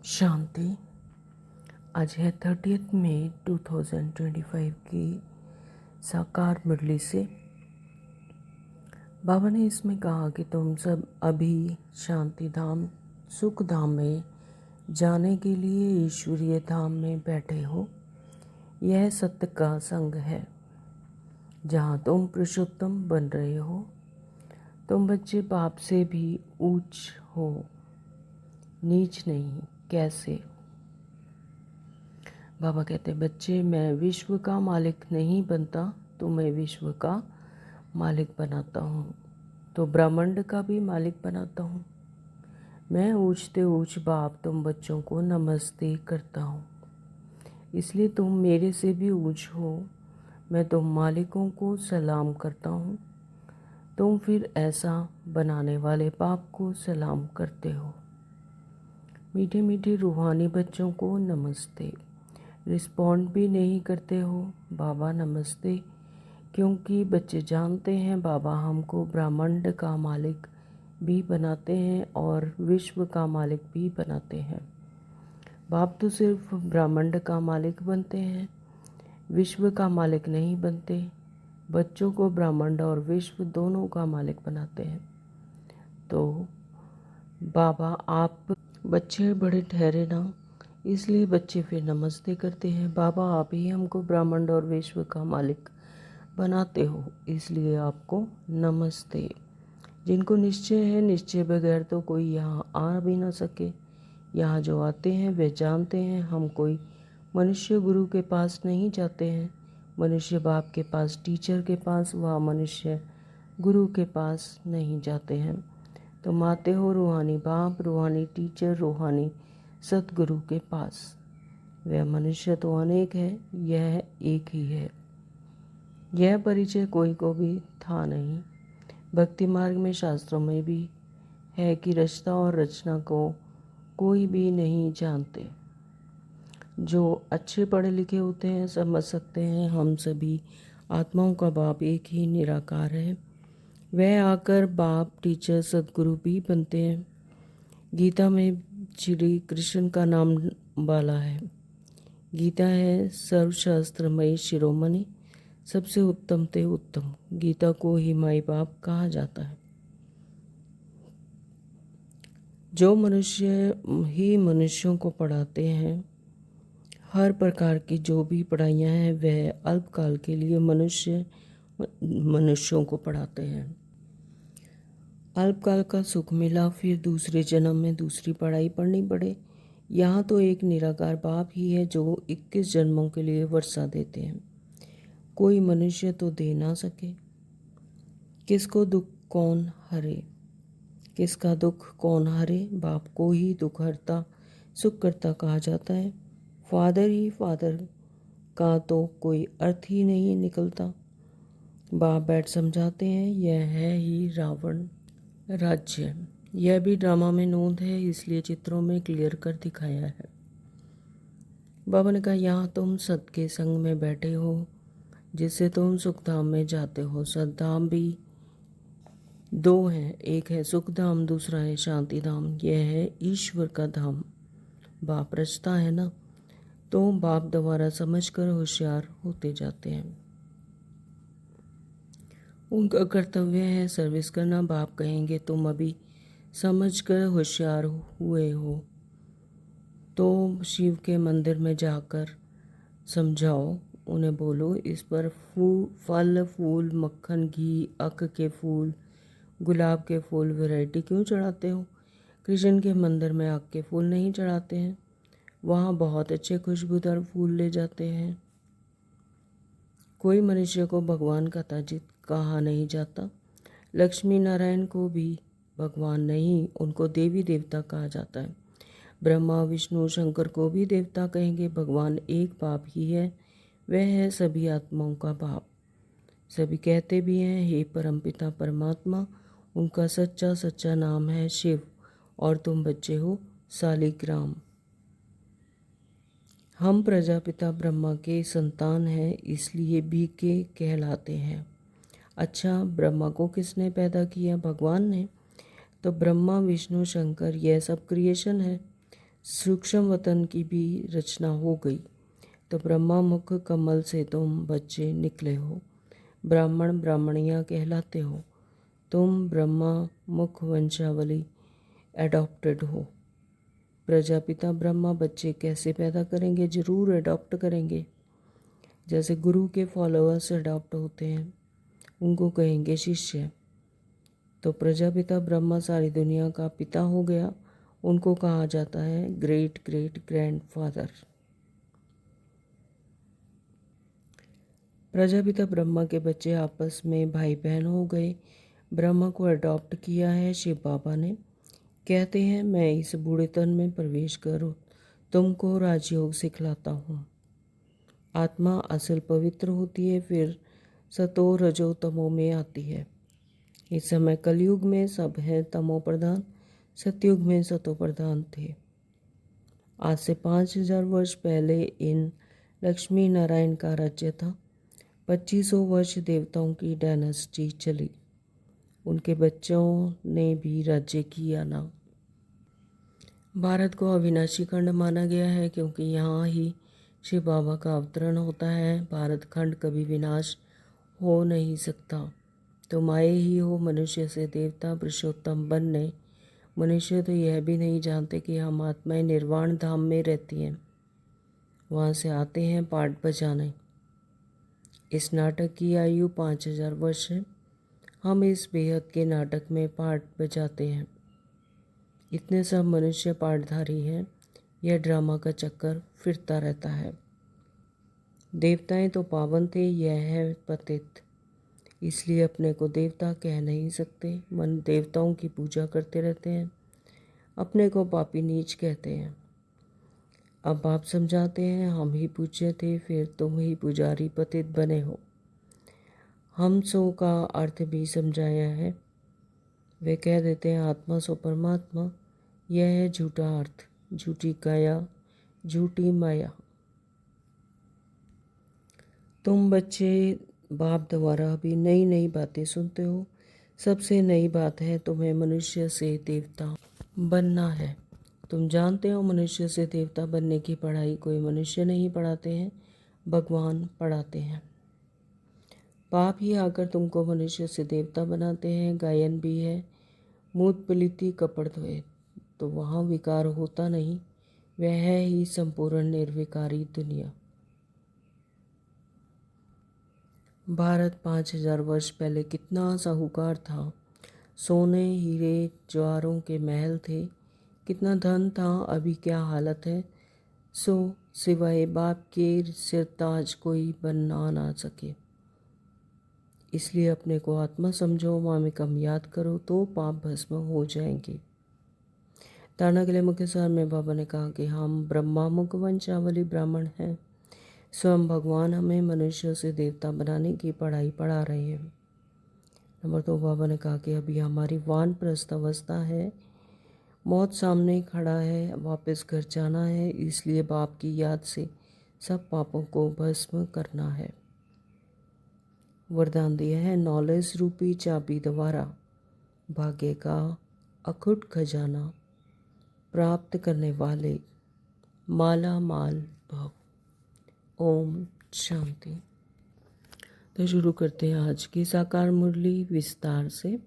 शांति। आज है 30 मई 2025 की साकार मुरली से। बाबा ने इसमें कहा कि तुम सब अभी शांति धाम सुख धाम में जाने के लिए ईश्वरीय धाम में बैठे हो। यह सत्य का संग है जहाँ तुम पुरुषोत्तम बन रहे हो। तुम बच्चे बाप से भी ऊंच हो, नीच नहीं। कैसे? बाबा कहते बच्चे, मैं विश्व का मालिक नहीं बनता तो मैं विश्व का मालिक बनाता हूँ, तो ब्रह्मांड का भी मालिक बनाता हूँ। मैं ऊंचते ऊंच बाप तुम बच्चों को नमस्ते करता हूँ, इसलिए तुम मेरे से भी ऊंच हो। मैं तुम मालिकों को सलाम करता हूँ, तुम फिर ऐसा बनाने वाले बाप को सलाम करते हो। मीठे मीठे रूहानी बच्चों को नमस्ते। रिस्पॉन्ड भी नहीं करते हो बाबा नमस्ते, क्योंकि बच्चे जानते हैं बाबा हमको ब्रह्मांड का मालिक भी बनाते हैं और विश्व का मालिक भी बनाते हैं। बाप तो सिर्फ ब्रह्मांड का मालिक बनते हैं, विश्व का मालिक नहीं बनते। बच्चों को ब्रह्मांड और विश्व दोनों का मालिक बनाते हैं। तो बाबा आप बच्चे बड़े ठहरे ना, इसलिए बच्चे फिर नमस्ते करते हैं। बाबा आप ही हमको ब्रह्मांड और विश्व का मालिक बनाते हो, इसलिए आपको नमस्ते। जिनको निश्चय है, निश्चय बगैर तो कोई यहाँ आ भी ना सके। यहाँ जो आते हैं वे जानते हैं हम कोई मनुष्य गुरु के पास नहीं जाते हैं। मनुष्य बाप के पास, टीचर के पास, वह मनुष्य गुरु के पास नहीं जाते हैं। तुम आते हो रूहानी बाप, रूहानी टीचर, रूहानी सतगुरु के पास। वह मनुष्य तो अनेक है, यह एक ही है। यह परिचय कोई को भी था नहीं। भक्ति मार्ग में शास्त्रों में भी है कि रचना और रचना को कोई भी नहीं जानते। जो अच्छे पढ़े लिखे होते हैं समझ सकते हैं हम सभी आत्माओं का बाप एक ही निराकार है। वह आकर बाप, टीचर, सदगुरु भी बनते हैं। गीता में श्री कृष्ण का नाम बाला है। गीता है सर्वशास्त्रमयी शिरोमणि, सबसे उत्तम ते उत्तम। गीता को ही माई बाप कहा जाता है। जो मनुष्य ही मनुष्यों को पढ़ाते हैं, हर प्रकार की जो भी पढ़ाइयाँ हैं वह अल्पकाल के लिए मनुष्यों को पढ़ाते हैं। अल्पकाल का सुख मिला, फिर दूसरे जन्म में दूसरी पढ़ाई पढ़नी पड़े। यहाँ तो एक निराकार बाप ही है जो 21 जन्मों के लिए वर्षा देते हैं। कोई मनुष्य तो दे ना सके। किसको दुख कौन हरे, किसका दुख कौन हरे? बाप को ही दुख हरता सुख करता कहा जाता है। फादर ही फादर का तो कोई अर्थ ही नहीं निकलता। बाप बैठ समझाते हैं, यह है ही रावण राज्य। यह भी ड्रामा में नोंद है, इसलिए चित्रों में क्लियर कर दिखाया है। बाबा ने कहा यहाँ तुम सत के संग में बैठे हो, जिससे तुम सुखधाम में जाते हो। सतधाम भी दो हैं, एक है सुखधाम, दूसरा है शांति धाम। यह है ईश्वर का धाम। बाप रचता है ना, तो बाप द्वारा समझकर होशियार होते जाते हैं। उनका कर्तव्य है सर्विस करना। बाप कहेंगे तुम अभी समझकर होशियार हुए हो तो शिव के मंदिर में जाकर समझाओ। उन्हें बोलो इस पर फल फूल, मक्खन, घी, अक के फूल, गुलाब के फूल वैरायटी क्यों चढ़ाते हो? कृष्ण के मंदिर में अक के फूल नहीं चढ़ाते हैं, वहाँ बहुत अच्छे खुशबूदार फूल ले जाते हैं। कोई मनुष्य को भगवान का ताजिद कहा नहीं जाता। लक्ष्मी नारायण को भी भगवान नहीं, उनको देवी देवता कहा जाता है। ब्रह्मा विष्णु शंकर को भी देवता कहेंगे। भगवान एक बाप ही है, वह है सभी आत्माओं का बाप। सभी कहते भी हैं हे परमपिता परमात्मा। उनका सच्चा सच्चा नाम है शिव, और तुम बच्चे हो सालिग्राम। हम प्रजापिता ब्रह्मा के संतान हैं, इसलिए भी के कहलाते हैं। अच्छा, ब्रह्मा को किसने पैदा किया? भगवान ने। तो ब्रह्मा विष्णु शंकर यह सब क्रिएशन है। सूक्ष्म वतन की भी रचना हो गई। तो ब्रह्मा मुख कमल से तुम बच्चे निकले हो, ब्राह्मण ब्राह्मणियाँ कहलाते हो। तुम ब्रह्मा मुख वंशावली एडॉप्टेड हो। प्रजापिता ब्रह्मा बच्चे कैसे पैदा करेंगे? जरूर एडॉप्ट करेंगे। जैसे गुरु के फॉलोअर्स अडॉप्ट होते हैं, उनको कहेंगे शिष्य। तो प्रजापिता ब्रह्मा सारी दुनिया का पिता हो गया, उनको कहा जाता है great great grandfather. Prajapita Brahma के बच्चे आपस में भाई बहन हो गए। ब्रह्मा को अडॉप्ट किया है शिव बाबा ने। कहते हैं मैं इस बूढ़े तन में प्रवेश करूँ, तुमको राजयोग सिखलाता हूँ। आत्मा असल पवित्र होती है, फिर सतो रजो तमो में आती है। इस समय कलयुग में सब है तमो प्रधान, सतयुग में सतो प्रधान थे। आज से 5000 वर्ष पहले इन लक्ष्मी नारायण का राज्य था। 2500 वर्ष देवताओं की डायनेस्टी चली, उनके बच्चों ने भी राज्य किया ना। भारत को अविनाशी खंड माना गया है क्योंकि यहाँ ही शिव बाबा का अवतरण होता है। भारत खंड कभी विनाश हो नहीं सकता। तुम आए ही हो मनुष्य से देवता पुरुषोत्तम बनने। मनुष्य तो यह भी नहीं जानते कि हम आत्माएं निर्वाण धाम में रहती हैं, वहाँ से आते हैं पाठ बजाने। इस नाटक की आयु 5000 वर्ष है। हम इस बेहद के नाटक में पाठ बजाते हैं। इतने सब मनुष्य पाठधारी हैं, यह ड्रामा का चक्कर फिरता रहता है। देवताएं तो पावन थे, यह है पतित, इसलिए अपने को देवता कह नहीं सकते। मन देवताओं की पूजा करते रहते हैं, अपने को पापी नीच कहते हैं। अब आप समझाते हैं हम ही पूज्य थे, फिर तुम ही पुजारी पतित बने हो। हम सो का अर्थ भी समझाया है। वे कह देते हैं आत्मा सो परमात्मा, यह है झूठा अर्थ, झूठी काया, झूठी माया। तुम बच्चे बाप द्वारा भी नई नई बातें सुनते हो। सबसे नई बात है तुम्हें मनुष्य से देवता बनना है। तुम जानते हो मनुष्य से देवता बनने की पढ़ाई कोई मनुष्य नहीं पढ़ाते हैं, भगवान पढ़ाते हैं। पाप ही आकर तुमको मनुष्य से देवता बनाते हैं। गायन भी है, मूत पलिति कपड़ धोए, तो वहाँ विकार होता नहीं, वह है ही संपूर्ण निर्विकारी दुनिया। भारत 5000 वर्ष पहले कितना साहूकार था। सोने हीरे ज्वारों के महल थे, कितना धन था। अभी क्या हालत है। सो सिवाय बाप के सिरताज कोई बनना ना सके। इसलिए अपने को आत्मा समझो, मामिकम याद करो तो पाप भस्म हो जाएंगे। ताना किले मुख्य सार में बाबा ने कहा कि हम ब्रह्मा मुख वंशावली ब्राह्मण हैं। स्वयं भगवान हमें मनुष्य से देवता बनाने की पढ़ाई पढ़ा रहे हैं। नंबर 2 बाबा ने कहा कि अभी हमारी वानप्रस्थ अवस्था है, मौत सामने खड़ा है, वापस घर जाना है, इसलिए बाप की याद से सब पापों को भस्म करना है। वरदान दिया है नॉलेज रूपी चाबी द्वारा भाग्य का अखुट खजाना प्राप्त करने वाले माला माल भव। ओम शांति। तो शुरू करते हैं आज की साकार मुरली विस्तार से।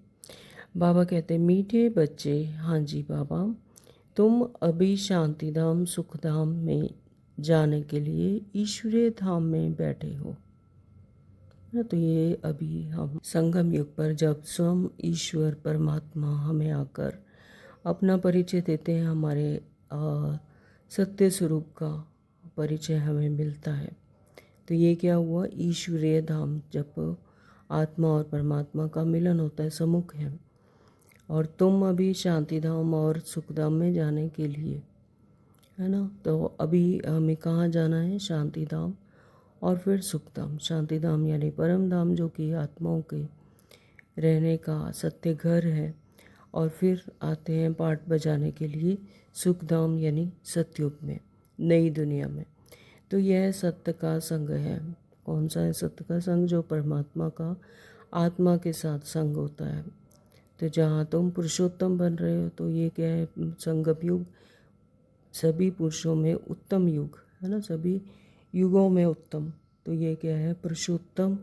बाबा कहते मीठे बच्चे, हाँ जी बाबा, तुम अभी शांति धाम सुख धाम में जाने के लिए ईश्वरीय धाम में बैठे हो। तो ये अभी हम संगम युग पर जब स्वयं ईश्वर परमात्मा हमें आकर अपना परिचय देते हैं, हमारे सत्य स्वरूप का परिचय हमें मिलता है। तो ये क्या हुआ, ईश्वरीय धाम, जब आत्मा और परमात्मा का मिलन होता है, सम्मुख है। और तुम अभी शांति धाम और सुख धाम में जाने के लिए, है ना। तो अभी हमें कहाँ जाना है, शांति धाम और फिर सुख धाम। शांति धाम यानी परम धाम, जो कि आत्माओं के रहने का सत्य घर है। और फिर आते हैं पाठ बजाने के लिए सुख धाम यानी सतयुग में, नई दुनिया में। तो यह सत्य का संग है। कौन सा है सत्य का संग? जो परमात्मा का आत्मा के साथ संग होता है। तो जहाँ तुम पुरुषोत्तम बन रहे हो, तो ये क्या है, संगम युग, सभी पुरुषों में उत्तम युग है ना, सभी युगों में उत्तम। तो ये क्या है, पुरुषोत्तम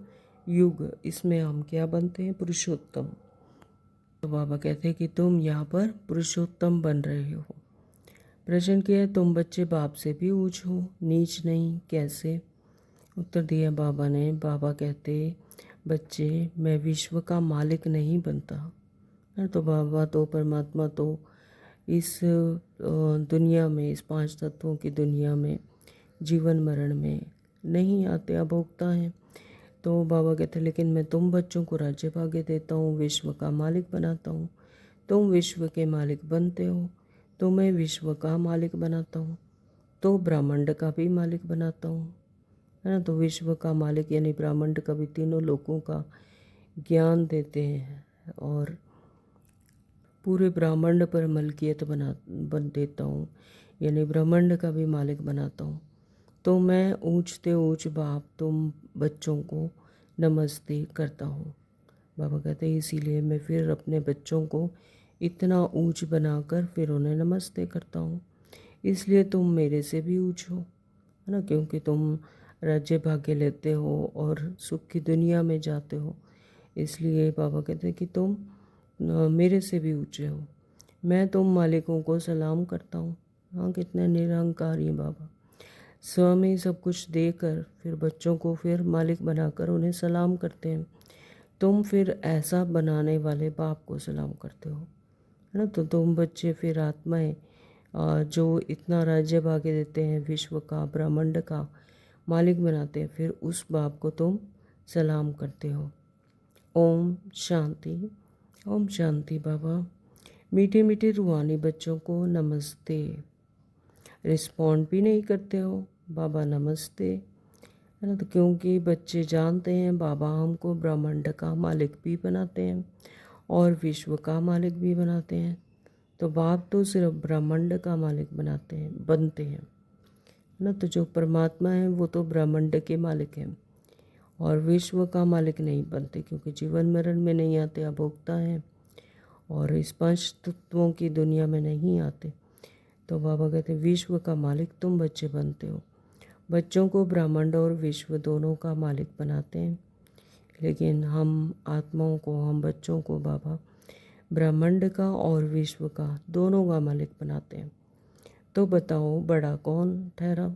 युग। इसमें हम क्या बनते हैं, पुरुषोत्तम। तो बाबा कहते हैं कि तुम यहाँ पर पुरुषोत्तम बन रहे हो। प्रश्न किया है, तुम बच्चे बाप से भी ऊंच हो, नीच नहीं, कैसे? उत्तर दिया बाबा ने। बाबा कहते, बच्चे मैं विश्व का मालिक नहीं बनता है। तो बाबा तो परमात्मा तो इस दुनिया में, इस पांच तत्वों की दुनिया में जीवन मरण में नहीं आते, अभोक्ता हैं। तो बाबा कहते लेकिन मैं तुम बच्चों को राज्य भाग्य देता हूँ, विश्व का मालिक बनाता हूँ। तुम विश्व के मालिक बनते हो, तो मैं विश्व का मालिक बनाता हूँ, तो ब्रह्मांड का भी मालिक बनाता हूँ, है ना। तो विश्व का मालिक यानी ब्रह्मांड का भी, तीनों लोगों का ज्ञान देते हैं और पूरे ब्रह्मांड पर मलकियत बन देता हूँ, यानी ब्रह्मांड का भी मालिक बनाता हूँ। तो मैं ऊंचते ऊंच बाप तुम बच्चों को नमस्ते करता हूँ। बाबा कहते हैं इसीलिए मैं फिर अपने बच्चों को इतना ऊंच बनाकर फिर उन्हें नमस्ते करता हूँ। इसलिए तुम मेरे से भी ऊंच हो, है ना, क्योंकि तुम राज्य भाग्य लेते हो और सुख की दुनिया में जाते हो। इसलिए बाबा कहते हैं कि तुम मेरे से भी ऊंचे हो। मैं तुम मालिकों को सलाम करता हूँ। हाँ, कितने निरहंकारी हैं बाबा। स्वयं ही सब कुछ देकर फिर बच्चों को फिर मालिक बनाकर उन्हें सलाम करते हैं। तुम फिर ऐसा बनाने वाले बाप को सलाम करते हो, है ना। तो तुम बच्चे फिर आत्माएं जो इतना राज्य भाग्य देते हैं, विश्व का ब्रह्मांड का मालिक बनाते हैं, फिर उस बाप को तुम सलाम करते हो। ओम शांति। ओम शांति बाबा। मीठे मीठे रूहानी बच्चों को नमस्ते। रिस्पॉन्ड भी नहीं करते हो, बाबा नमस्ते, है ना। तो क्योंकि बच्चे जानते हैं बाबा हमको ब्रह्मांड का मालिक भी बनाते हैं और विश्व का मालिक भी बनाते हैं। तो बाप तो सिर्फ ब्रह्मांड का मालिक बनते हैं, है ना। तो जो परमात्मा है वो तो ब्रह्मांड के मालिक हैं और विश्व का मालिक नहीं बनते, क्योंकि जीवन मरण में नहीं आते, अभोक्ता हैं और इस पंच तत्वों की दुनिया में नहीं आते। तो बाबा कहते हैं विश्व का मालिक तुम बच्चे बनते हो। बच्चों को ब्रह्मांड और विश्व दोनों का मालिक बनाते हैं, लेकिन हम आत्माओं को, हम बच्चों को बाबा ब्रह्मांड का और विश्व का दोनों का मालिक बनाते हैं। तो बताओ बड़ा कौन ठहरा?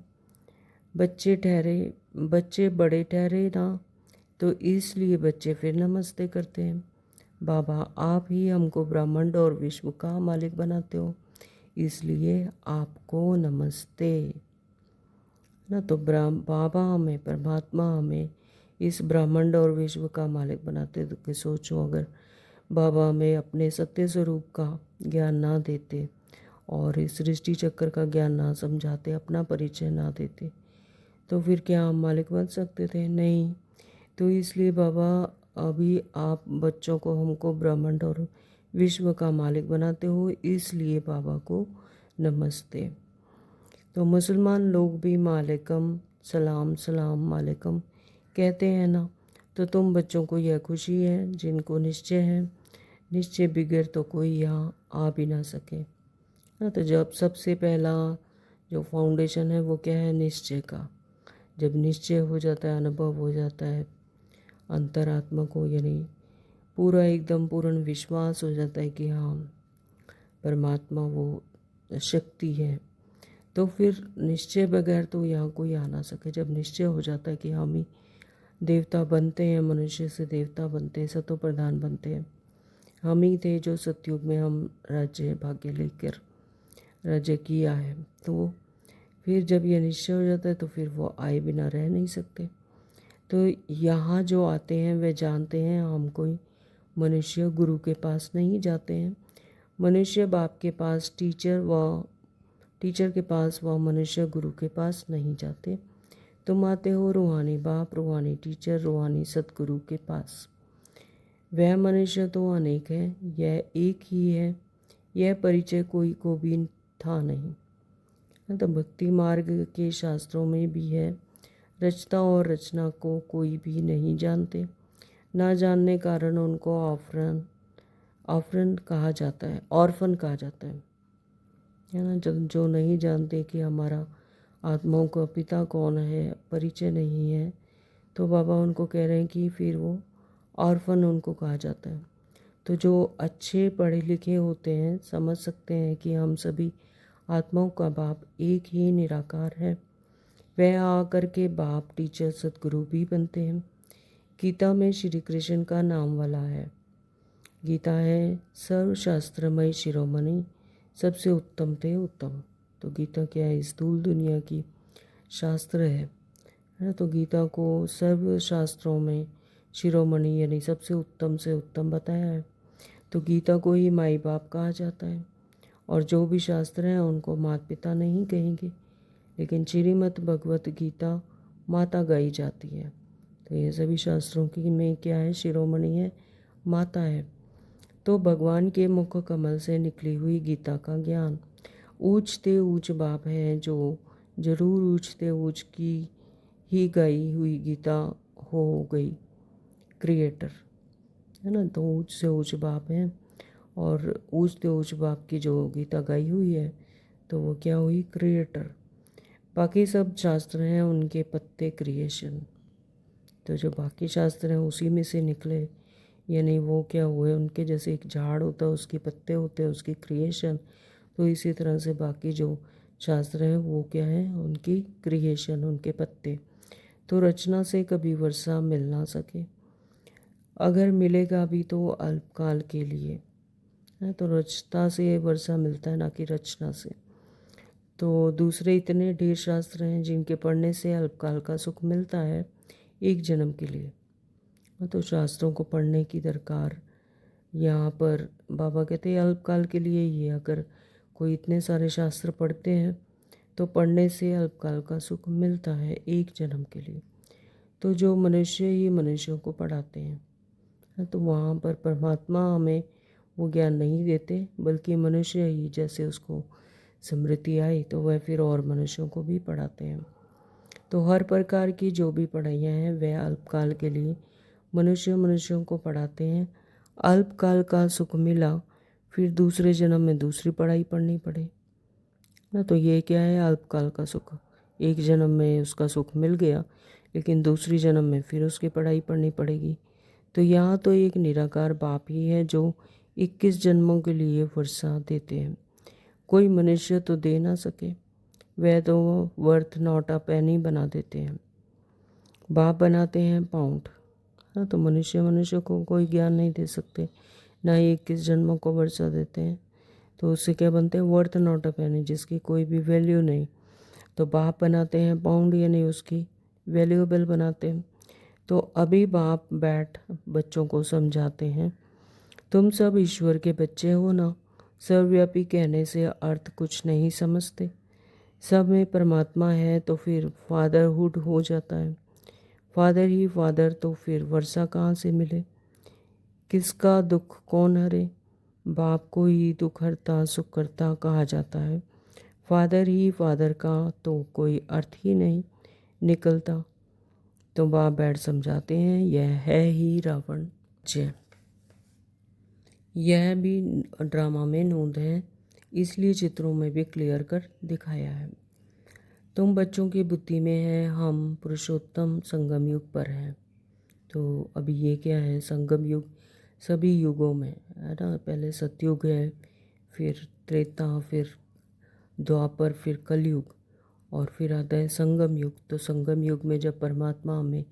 बच्चे बड़े ठहरे ना, तो इसलिए बच्चे फिर नमस्ते करते हैं। बाबा आप ही हमको ब्रह्मांड और विश्व का मालिक बनाते हो, इसलिए आपको नमस्ते, ना। तो बाबा हमें, परमात्मा हमें इस ब्रह्मांड और विश्व का मालिक बनाते। तो कि सोचो अगर बाबा हमें अपने सत्य स्वरूप का ज्ञान ना देते और इस सृष्टि चक्र का ज्ञान ना समझाते, अपना परिचय ना देते, तो फिर क्या हम मालिक बन सकते थे? नहीं। तो इसलिए बाबा अभी आप बच्चों को, हमको ब्रह्मांड और विश्व का मालिक बनाते हो, इसलिए बाबा को नमस्ते। तो मुसलमान लोग भी मालिकम सलाम सलाम मालिकम कहते हैं ना। तो तुम बच्चों को यह खुशी है जिनको निश्चय है, निश्चय बिगड़ तो कोई यहाँ आ भी ना सके, ना। तो जब सबसे पहला जो फाउंडेशन है वो क्या है, निश्चय का। जब निश्चय हो जाता है, अनुभव हो जाता है अंतरात्मा को, यानी पूरा एकदम पूर्ण विश्वास हो जाता है कि हाँ परमात्मा वो शक्ति है, तो फिर निश्चय बगैर तो यहाँ कोई आ ना सके। जब निश्चय हो जाता है कि हम ही देवता बनते हैं, मनुष्य से देवता बनते हैं, सतो प्रधान बनते हैं, हम ही थे जो सतयुग में हम राज्य भाग्य लेकर राज्य किया है। तो फिर जब यह निश्चय हो जाता है तो फिर वो आए बिना रह नहीं सकते। तो यहाँ जो आते हैं वे जानते हैं हम कोई मनुष्य गुरु के पास नहीं जाते हैं। मनुष्य बाप के पास, टीचर के पास, व मनुष्य गुरु के पास नहीं जाते। तुम आते हो रूहानी बाप, रूहानी टीचर, रूहानी सतगुरु के पास। वह मनुष्य तो अनेक है, यह एक ही है, यह परिचय कोई को भी था नहीं। तो भक्ति मार्ग के शास्त्रों में भी है, रचता और रचना को कोई भी नहीं जानते। ना जानने कारण उनको ऑर्फन कहा जाता है, ऑर्फन कहा जाता है। है ना। जो नहीं जानते कि हमारा आत्माओं का पिता कौन है, परिचय नहीं है, तो बाबा उनको कह रहे हैं कि फिर वो ऑर्फन उनको कहा जाता है। तो जो अच्छे पढ़े लिखे होते हैं समझ सकते हैं कि हम सभी आत्माओं का बाप एक ही निराकार है। वह आकर के बाप, टीचर, सदगुरु भी बनते हैं। गीता में श्री कृष्ण का नाम वाला है। गीता है सर्वशास्त्रमय शिरोमणि, सबसे उत्तम थे उत्तम। तो गीता क्या है? स्थूल दुनिया की शास्त्र है ना। तो गीता को सर्व शास्त्रों में शिरोमणि यानी सबसे उत्तम से उत्तम बताया है। तो गीता को ही माई बाप कहा जाता है। और जो भी शास्त्र हैं उनको माता पिता नहीं कहेंगे, लेकिन श्रीमद् भगवत गीता माता गाई जाती है। तो ये सभी शास्त्रों की में क्या है? शिरोमणि है, माता है। तो भगवान के मुख कमल से निकली हुई गीता का ज्ञान ऊंचते ऊंच बाप है, जो जरूर ऊंचते ऊंच की ही गाई हुई गीता हो गई क्रिएटर, है ना। तो ऊंच से ऊंच बाप है और ऊंचते ऊंच बाप की जो गीता गाई हुई है तो वो क्या हुई? क्रिएटर। बाकी सब शास्त्र हैं उनके पत्ते क्रिएशन। तो जो बाकी शास्त्र हैं उसी में से निकले, यानी वो क्या हुए? उनके जैसे एक झाड़ होता है उसके पत्ते होते हैं, उसकी क्रिएशन। तो इसी तरह से बाकी जो शास्त्र हैं वो क्या है? उनकी क्रिएशन, उनके पत्ते। तो रचना से कभी वर्षा मिल ना सके, अगर मिलेगा भी तो अल्पकाल के लिए है। तो रचना से वर्षा मिलता है, ना कि रचना से। तो दूसरे इतने ढेर शास्त्र हैं जिनके पढ़ने से अल्पकाल का सुख मिलता है एक जन्म के लिए। तो शास्त्रों को पढ़ने की दरकार यहाँ पर बाबा कहते हैं अल्पकाल के लिए ही है। अगर कोई इतने सारे शास्त्र पढ़ते हैं तो पढ़ने से अल्पकाल का सुख मिलता है एक जन्म के लिए। तो जो मनुष्य ही मनुष्यों को पढ़ाते हैं तो वहाँ पर परमात्मा हमें वो ज्ञान नहीं देते, बल्कि मनुष्य ही जैसे उसको स्मृति आई तो वह फिर और मनुष्यों को भी पढ़ाते हैं। तो हर प्रकार की जो भी पढ़ाइयाँ हैं वह अल्पकाल के लिए मनुष्यों को पढ़ाते हैं। अल्पकाल का सुख मिला, फिर दूसरे जन्म में दूसरी पढ़ाई पढ़नी पड़े ना। तो ये क्या है? अल्पकाल का सुख। एक जन्म में उसका सुख मिल गया, लेकिन दूसरी जन्म में फिर उसकी पढ़ाई पढ़नी पड़ेगी। तो यहाँ तो एक निराकार बाप ही है जो 21 जन्मों के लिए वर्षा देते हैं। कोई मनुष्य तो दे ना सके, वह तो वर्थ नॉट अ पेनी बना देते हैं। बाप बनाते हैं पाउंड। हाँ, तो मनुष्य को कोई ज्ञान नहीं दे सकते, ना ही 21 जन्मों को वर्षा देते हैं। तो उससे क्या बनते हैं? वर्थ नॉट अ पेनी, जिसकी कोई भी वैल्यू नहीं। तो बाप बनाते हैं पाउंड, यानी उसकी वैल्यूएबल बनाते हैं। तो अभी बाप बैठ बच्चों को समझाते हैं, तुम सब ईश्वर के बच्चे हो ना। सर्वव्यापी कहने से अर्थ कुछ नहीं समझते। सब में परमात्मा है तो फिर फादरहुड हो जाता है। फादर ही फादर तो फिर वर्षा कहाँ से मिले? किसका दुख कौन हरे? बाप को ही दुख हरता सुख करता कहा जाता है। फादर ही फादर का तो कोई अर्थ ही नहीं निकलता। तो बाप बैठ समझाते हैं, यह है ही रावण। जय। यह भी ड्रामा में नोंद है, इसलिए चित्रों में भी क्लियर कर दिखाया है। तुम बच्चों की बुद्धि में है, हम पुरुषोत्तम संगम युग पर हैं। तो अभी ये क्या है? संगम युग सभी युगों में है ना। पहले सतयुग है, फिर त्रेता, फिर द्वापर, फिर कलयुग, और फिर आता है संगम युग। तो संगम युग में जब परमात्मा हमें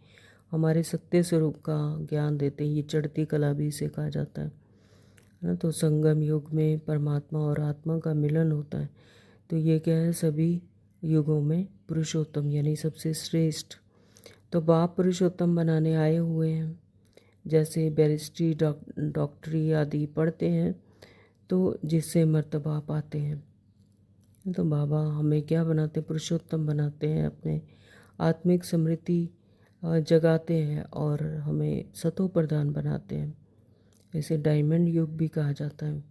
हमारे सत्य स्वरूप का ज्ञान देते हैं, ये चढ़ती कला भी इसे कहा जाता है ना। तो संगम युग में परमात्मा और आत्मा का मिलन होता है। तो ये क्या है? सभी युगों में पुरुषोत्तम यानी सबसे श्रेष्ठ। तो बाप पुरुषोत्तम बनाने आए हुए हैं। जैसे बैरिस्ट्री, डॉक्टरी आदि पढ़ते हैं तो जिससे मर्तबा पाते हैं। तो बाबा हमें क्या बनाते हैं? पुरुषोत्तम बनाते हैं, अपने आत्मिक स्मृति जगाते हैं और हमें सतो प्रधान बनाते हैं। इसे डायमंड युग भी कहा जाता है,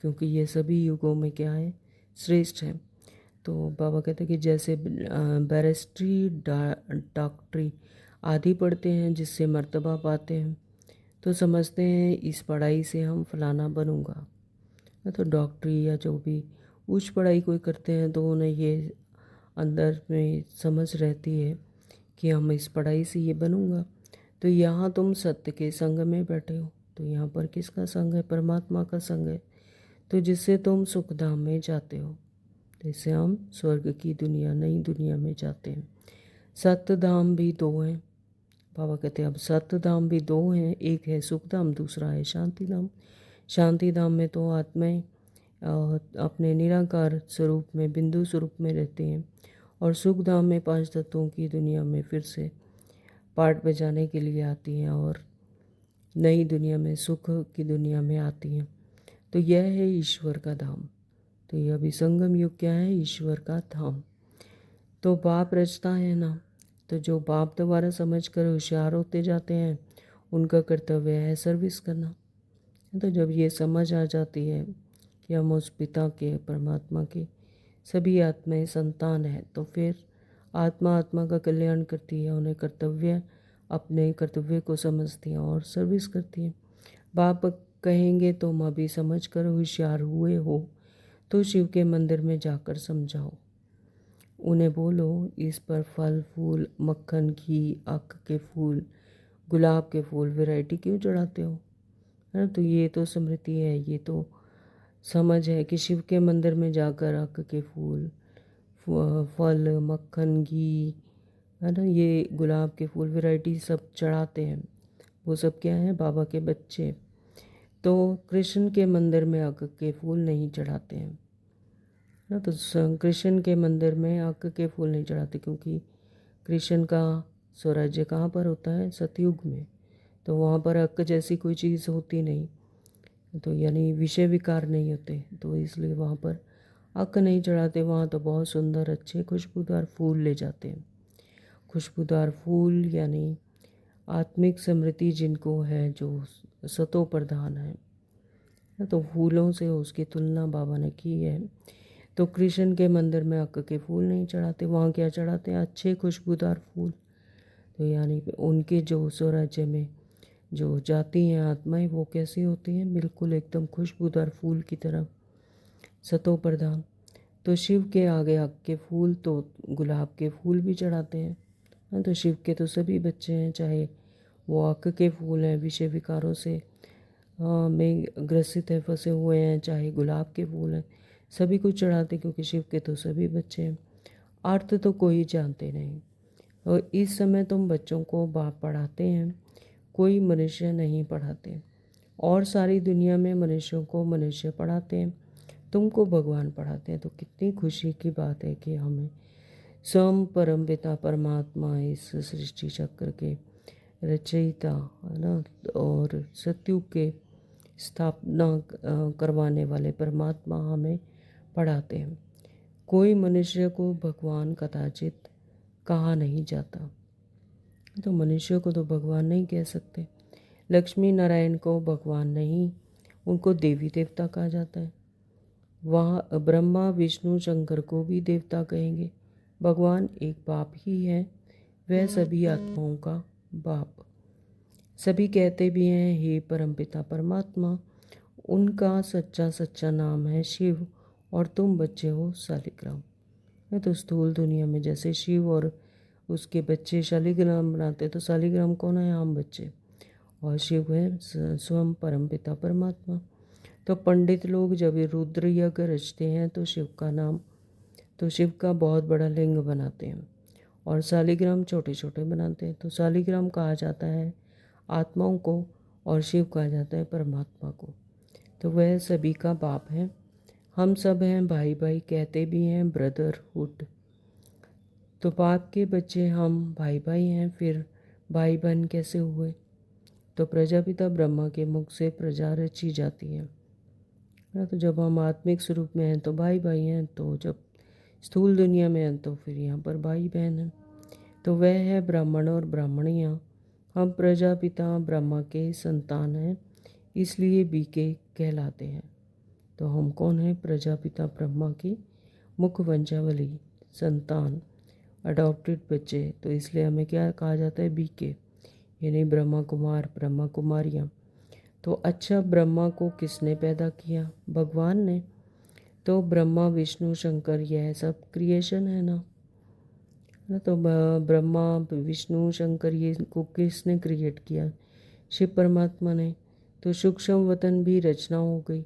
क्योंकि ये सभी युगों में क्या है? श्रेष्ठ है। तो बाबा कहते हैं कि जैसे बैरिस्ट्री, डॉक्टरी आदि पढ़ते हैं जिससे मर्तबा पाते हैं, तो समझते हैं इस पढ़ाई से हम फलाना बनूंगा। तो डॉक्टरी या जो भी उच्च पढ़ाई कोई करते हैं तो उन्हें ये अंदर में समझ रहती है कि हम इस पढ़ाई से ये बनूंगा। तो यहाँ तुम सत्य के संग में बैठे हो, तो यहाँ पर किसका संग है? परमात्मा का संग है, तो जिससे तुम सुखधाम में जाते हो। तो इससे हम स्वर्ग की दुनिया, नई दुनिया में जाते हैं। सत्य धाम भी दो हैं, बाबा कहते हैं अब सत्य धाम भी दो हैं, एक है सुख धाम, दूसरा है शांति धाम। शांति धाम में तो आत्माएं अपने निराकार स्वरूप में, बिंदु स्वरूप में रहते हैं, और सुख धाम में पांच तत्वों की दुनिया में फिर से पाठ बजाने के लिए आती हैं और नई दुनिया में, सुख की दुनिया में आती हैं। तो यह है ईश्वर का धाम। तो यह भी संगम युग क्या है? ईश्वर का धाम। तो बाप रचता है ना, तो जो बाप द्वारा समझ कर होशियार होते जाते हैं उनका कर्तव्य है सर्विस करना। तो जब ये समझ आ जाती है कि हम उस पिता के, परमात्मा के सभी आत्माएं संतान हैं, तो फिर आत्मा आत्मा का कल्याण करती है, उन्हें कर्तव्य, अपने कर्तव्य को समझती हैं और सर्विस करती हैं। बाप कहेंगे तुम अभी समझ कर होशियार हुए हो तो शिव के मंदिर में जाकर समझाओ, उन्हें बोलो इस पर फल फूल, मक्खन, घी, अख के फूल, गुलाब के फूल वैरायटी क्यों चढ़ाते हो? है ना? तो ये तो स्मृति है, ये तो समझ है कि शिव के मंदिर में जाकर अख के फूल, फल, मक्खन, घी, है ना, ये गुलाब के फूल वैरायटी सब चढ़ाते हैं। वो सब क्या है? बाबा के बच्चे। तो कृष्ण के मंदिर में अख के फूल नहीं चढ़ाते हैं ना, तो कृष्ण के मंदिर में अख के फूल नहीं चढ़ाते, क्योंकि कृष्ण का स्वराज्य कहाँ पर होता है? सतयुग में। तो वहाँ पर अक्क जैसी कोई चीज़ होती नहीं, तो यानी विषय विकार नहीं होते, तो इसलिए वहाँ पर अक्क नहीं चढ़ाते। वहाँ तो बहुत सुंदर अच्छे खुशबूदार फूल ले जाते हैं। खुशबूदार फूल यानी आत्मिक समृद्धि जिनको है, जो सतो प्रधान है, तो फूलों से उसकी तुलना बाबा ने की है। तो कृष्ण के मंदिर में अक्क के फूल नहीं चढ़ाते, वहाँ क्या चढ़ाते हैं? अच्छे खुशबूदार फूल। तो यानी उनके जो स्वराज्य में जो जाती हैं आत्माएं, वो कैसी होती हैं? बिल्कुल एकदम खुशबूदार फूल की तरह, सतो प्रधान। तो शिव के आगे अक्क के फूल, तो गुलाब के फूल भी चढ़ाते हैं। हाँ, तो शिव के तो सभी बच्चे हैं, चाहे वो अक्क के फूल हैं, विषय विकारों से में ग्रसित है, फंसे हुए हैं, चाहे गुलाब के फूल हैं, सभी कुछ चढ़ाते, क्योंकि शिव के तो सभी बच्चे हैं। अर्थ तो कोई जानते नहीं, और इस समय तुम बच्चों को बाप पढ़ाते हैं, कोई मनुष्य नहीं पढ़ाते, और सारी दुनिया में मनुष्यों को मनुष्य पढ़ाते हैं, तुमको भगवान पढ़ाते हैं। तो कितनी खुशी की बात है कि हमें स्वयं परम पिता परमात्मा, इस सृष्टि चक्र के रचयिता, है ना, और सतयुग के स्थापना करवाने वाले परमात्मा हमें पढ़ाते हैं। कोई मनुष्य को भगवान कदाचित कहा नहीं जाता, तो मनुष्य को तो भगवान नहीं कह सकते। लक्ष्मी नारायण को भगवान नहीं, उनको देवी देवता कहा जाता है। वहाँ ब्रह्मा विष्णु शंकर को भी देवता कहेंगे। भगवान एक बाप ही है, वह सभी आत्माओं का बाप। सभी कहते भी हैं हे परमपिता परमात्मा, उनका सच्चा सच्चा नाम है शिव, और तुम बच्चे हो शालिग्राम। है तो स्थूल दुनिया में जैसे शिव और उसके बच्चे शालिग्राम बनाते, तो शालिग्राम कौन है? हम बच्चे, और शिव है स्वयं परमपिता परमात्मा। तो पंडित लोग जब रुद्र यज्ञ रचते हैं तो शिव का नाम, तो शिव का बहुत बड़ा लिंग बनाते हैं, और शालिग्राम छोटे छोटे बनाते हैं। तो शालिग्राम कहा जाता है आत्माओं को, और शिव कहा जाता है परमात्मा को। तो वह सभी का बाप है। हम सब हैं भाई भाई, कहते भी हैं ब्रदरहुड। तो बाप के बच्चे हम भाई भाई हैं, फिर भाई बहन कैसे हुए? तो प्रजापिता ब्रह्मा के मुख से प्रजा रची जाती है ना। तो जब हम आत्मिक स्वरूप में हैं तो भाई भाई हैं, तो जब स्थूल दुनिया में हैं तो फिर यहाँ पर भाई बहन हैं। तो वह है ब्राह्मण और ब्राह्मणियाँ। हम प्रजापिता ब्रह्मा के संतान हैं, इसलिए बीके कहलाते हैं। तो हम कौन हैं? प्रजापिता ब्रह्मा की मुख वंशावली संतान, अडॉप्टेड बच्चे। तो इसलिए हमें क्या कहा जाता है? बीके, यानी ब्रह्मा कुमार, ब्रह्मा कुमारियाँ। तो अच्छा, ब्रह्मा को किसने पैदा किया? भगवान ने। तो ब्रह्मा विष्णु शंकर यह सब क्रिएशन है ना, तो ब्रह्मा विष्णु शंकर ये को किसने क्रिएट किया? शिव परमात्मा ने। तो सूक्ष्म वतन भी रचना हो गई।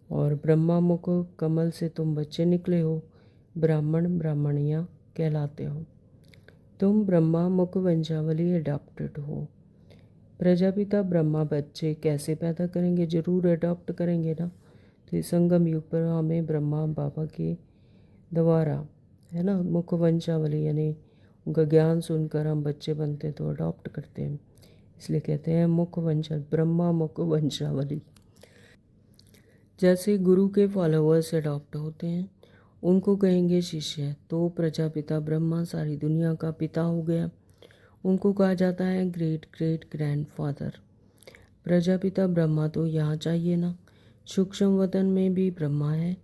और ब्रह्मा मुख कमल से तुम बच्चे निकले हो, ब्राह्मण ब्राह्मणियाँ कहलाते हो। तुम ब्रह्मा मुख वंशावली अडॉप्टेड हो। प्रजापिता ब्रह्मा बच्चे कैसे पैदा करेंगे? जरूर अडॉप्ट करेंगे ना। तो इस संगम युग पर हमें ब्रह्मा बाबा के द्वारा, है ना, मुख वंशावली यानी उनका ज्ञान सुनकर हम बच्चे बनते तो अडॉप्ट करते हैं, इसलिए कहते हैं मुख वंशा, ब्रह्मा मुख वंशावली। जैसे गुरु के फॉलोअर्स अडॉप्ट होते हैं, उनको कहेंगे शिष्य। तो प्रजापिता ब्रह्मा सारी दुनिया का पिता हो गया, उनको कहा जाता है great great grandfather. Prajapita Brahma तो यहाँ चाहिए ना। सूक्ष्म वतन में भी ब्रह्मा है,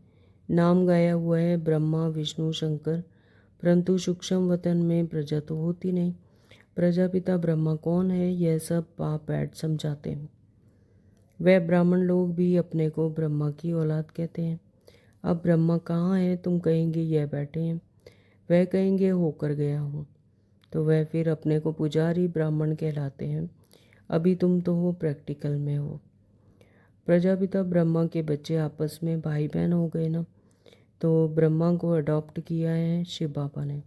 नाम गाया हुआ है ब्रह्मा विष्णु शंकर, परंतु सूक्ष्म वतन में प्रजा तो होती नहीं। प्रजापिता ब्रह्मा कौन है, यह सब पाप ऐड समझाते हैं। वह ब्राह्मण लोग भी अपने को ब्रह्मा की औलाद कहते हैं। अब ब्रह्मा कहाँ है? तुम कहेंगे यह बैठे हैं। वह कहेंगे होकर गया हूँ। तो वह फिर अपने को पुजारी ब्राह्मण कहलाते हैं। अभी तुम तो हो प्रैक्टिकल में हो। प्रजापिता ब्रह्मा के बच्चे आपस में भाई बहन हो गए ना। तो ब्रह्मा को अडॉप्ट किया है शिव बाबा ने,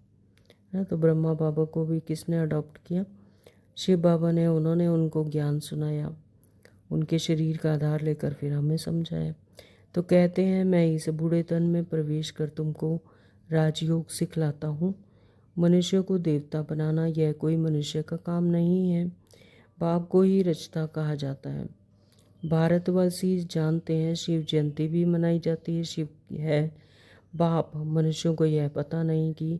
है। तो ब्रह्मा बाबा को भी किसने अडॉप्ट किया? शिव बाबा ने। उन्होंने उनको ज्ञान सुनाया, उनके शरीर का आधार लेकर फिर हमें समझाया। तो कहते हैं मैं इस बूढ़े तन में प्रवेश कर तुमको राजयोग सिखलाता हूँ। मनुष्य को देवता बनाना यह कोई मनुष्य का काम नहीं है, बाप को ही रचता कहा जाता है। भारतवासी जानते हैं शिव जयंती भी मनाई जाती है। शिव है बाप। मनुष्यों को यह पता नहीं कि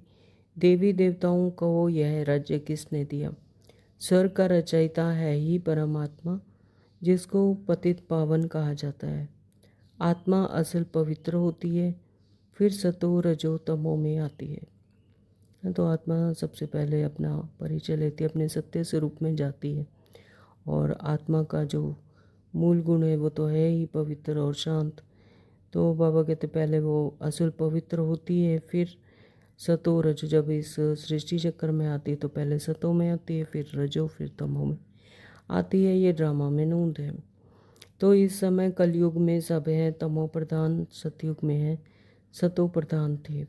देवी देवताओं को यह राज्य किसने दिया। स्वर्ग का रचयिता है ही परमात्मा, जिसको पतित पावन कहा जाता है। आत्मा असल पवित्र होती है, फिर सतो रजो तमो में आती है। तो आत्मा सबसे पहले अपना परिचय लेती है, अपने सत्य स्वरूप में जाती है। और आत्मा का जो मूल गुण है वो तो है ही पवित्र और शांत। तो बाबा कहते पहले वो असल पवित्र होती है, फिर सतो रज, जब इस सृष्टि चक्कर में आती है तो पहले सतो में आती है, फिर रजो, फिर तमो में आती है। ये ड्रामा में नूंद है। तो इस समय कलयुग में सब हैं तमो प्रधान, सतयुग में है सतो प्रधान थे।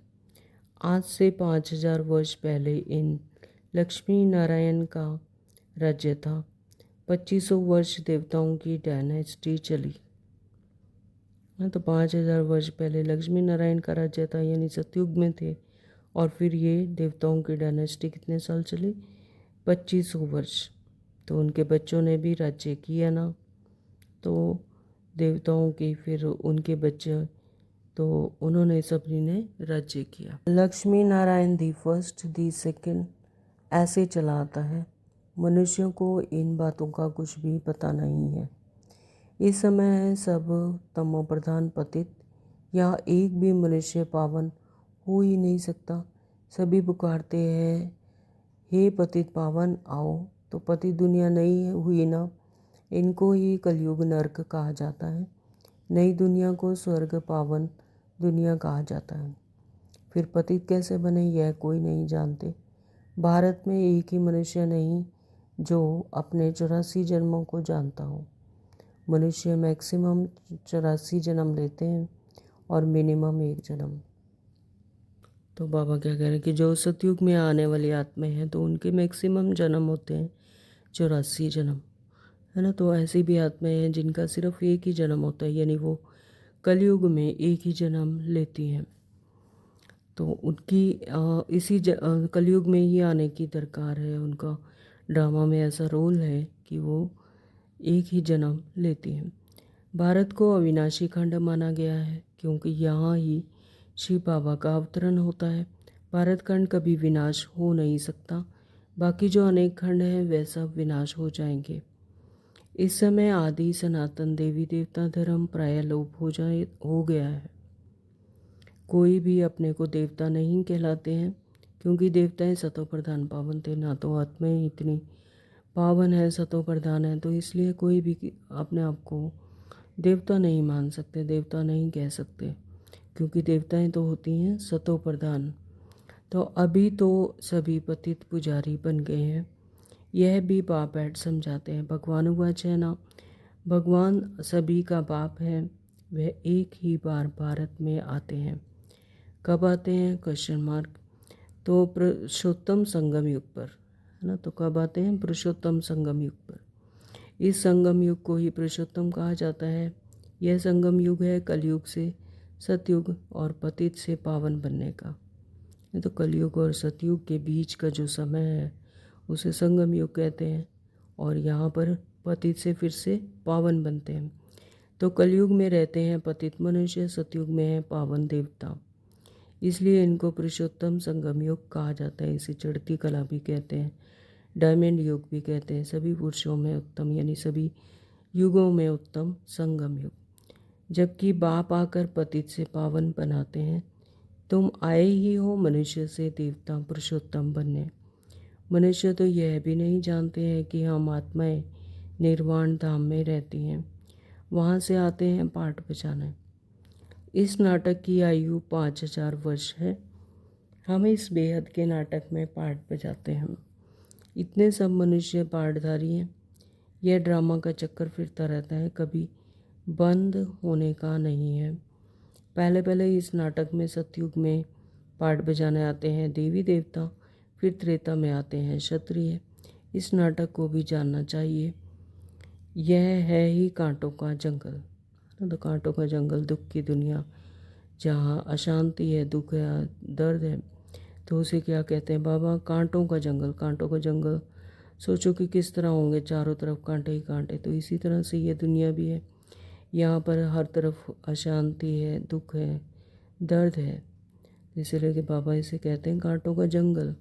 आज से 5000 वर्ष पहले इन लक्ष्मी नारायण का राज्य था। 2500 वर्ष देवताओं की डायनेस्टी चली। तो 5000 वर्ष पहले लक्ष्मी नारायण का राज्य था, यानी सतयुग में थे। और फिर ये देवताओं की डायनेस्टी कितने साल चली? 2500 वर्ष। तो उनके बच्चों ने भी राज्य किया ना। तो देवताओं की फिर उनके बच्चे, तो उन्होंने सभी ने राज्य किया। Lakshmi Narayan the first the second, ऐसे चला आता है। मनुष्यों को इन बातों का कुछ भी पता नहीं है। इस समय सब तमो प्रधान पतित, यहाँ एक भी मनुष्य पावन हो ही नहीं सकता। सभी पुकारते हैं हे पतित पावन आओ। तो पतित दुनिया नहीं हुई ना, इनको ही कलयुग नरक कहा जाता है। नई दुनिया को स्वर्ग पावन दुनिया कहा जाता है। फिर पतित कैसे बने यह कोई नहीं जानते। भारत में एक ही मनुष्य नहीं जो अपने 84 जन्मों को जानता हो। मनुष्य मैक्सिमम 84 जन्म लेते हैं और मिनिमम 1 जन्म। तो बाबा क्या कह रहे हैं कि जो सतयुग में आने वाली आत्माएं हैं तो उनके मैक्सिमम जन्म होते हैं 84 जन्म, है ना। तो ऐसी भी आत्माएं हैं जिनका सिर्फ एक ही जन्म होता है, यानी वो कलयुग में एक ही जन्म लेती हैं। तो उनकी इसी कलयुग में ही आने की दरकार है। उनका ड्रामा में ऐसा रोल है कि वो एक ही जन्म लेती हैं। भारत को अविनाशी खंड माना गया है क्योंकि यहाँ ही शिव बाबा का अवतरण होता है। भारत खंड कभी विनाश हो नहीं सकता। बाकी जो अनेक खंड हैं वे सब विनाश हो जाएंगे। इस समय आदि सनातन देवी देवता धर्म प्राय लोप हो गया है। कोई भी अपने को देवता नहीं कहलाते हैं क्योंकि देवताएं सतो प्रधान पावन थे ना। तो आत्माएं इतनी पावन है, सतो प्रधान है, तो इसलिए कोई भी अपने आप को देवता नहीं मान सकते, देवता नहीं कह सकते। क्योंकि देवताएं तो होती हैं सतो प्रधान। तो अभी तो सभी पतित पुजारी बन गए हैं। यह भी बाप बैठ समझाते हैं। भगवान वाच है ना, भगवान सभी का बाप है। वह एक ही बार भारत में आते हैं। कब आते हैं? Question mark. तो पुरुषोत्तम संगम युग पर, है ना। तो कब आते हैं? पुरुषोत्तम संगम युग पर। इस संगम युग को ही पुरुषोत्तम कहा जाता है। यह संगम युग है कलयुग से सतयुग और पतित से पावन बनने का। ये तो कलयुग और सतयुग के बीच का जो समय है उसे संगम युग कहते हैं, और यहाँ पर पतित से फिर से पावन बनते हैं। तो कलयुग में रहते हैं पतित मनुष्य, सतयुग में है पावन देवता, इसलिए इनको पुरुषोत्तम संगम युग कहा जाता है। इसे चढ़ती कला भी कहते हैं, डायमंड युग भी कहते हैं। सभी पुरुषों में उत्तम यानी सभी युगों में उत्तम संगम युग। जबकि बाप आकर पतित से पावन बनाते हैं। तुम आए ही हो मनुष्य से देवता पुरुषोत्तम बनने। मनुष्य तो यह भी नहीं जानते हैं कि हम आत्माएं निर्वाण धाम में रहती हैं, वहाँ से आते हैं पाठ बजाने। इस नाटक की आयु 5000 वर्ष है। हम इस बेहद के नाटक में पाठ बजाते हैं। इतने सब मनुष्य पाठधारी हैं। यह ड्रामा का चक्कर फिरता रहता है, कभी बंद होने का नहीं है। पहले पहले इस नाटक में सतयुग में पाठ बजाने आते हैं देवी देवता, फिर त्रेता में आते हैं क्षत्रिय। इस नाटक को भी जानना चाहिए। यह है ही कांटों का जंगल। तो कांटों का जंगल, दुख की दुनिया, जहाँ अशांति है, दुख है, दर्द है, तो उसे क्या कहते हैं बाबा? कांटों का जंगल। कांटों का जंगल सोचो कि किस तरह होंगे, चारों तरफ कांटे ही कांटे। तो इसी तरह से ये दुनिया भी है। यहाँ पर हर तरफ अशांति है, दुख है, दर्द है, इसीलिए कि बाबा इसे कहते हैं कांटों का जंगल।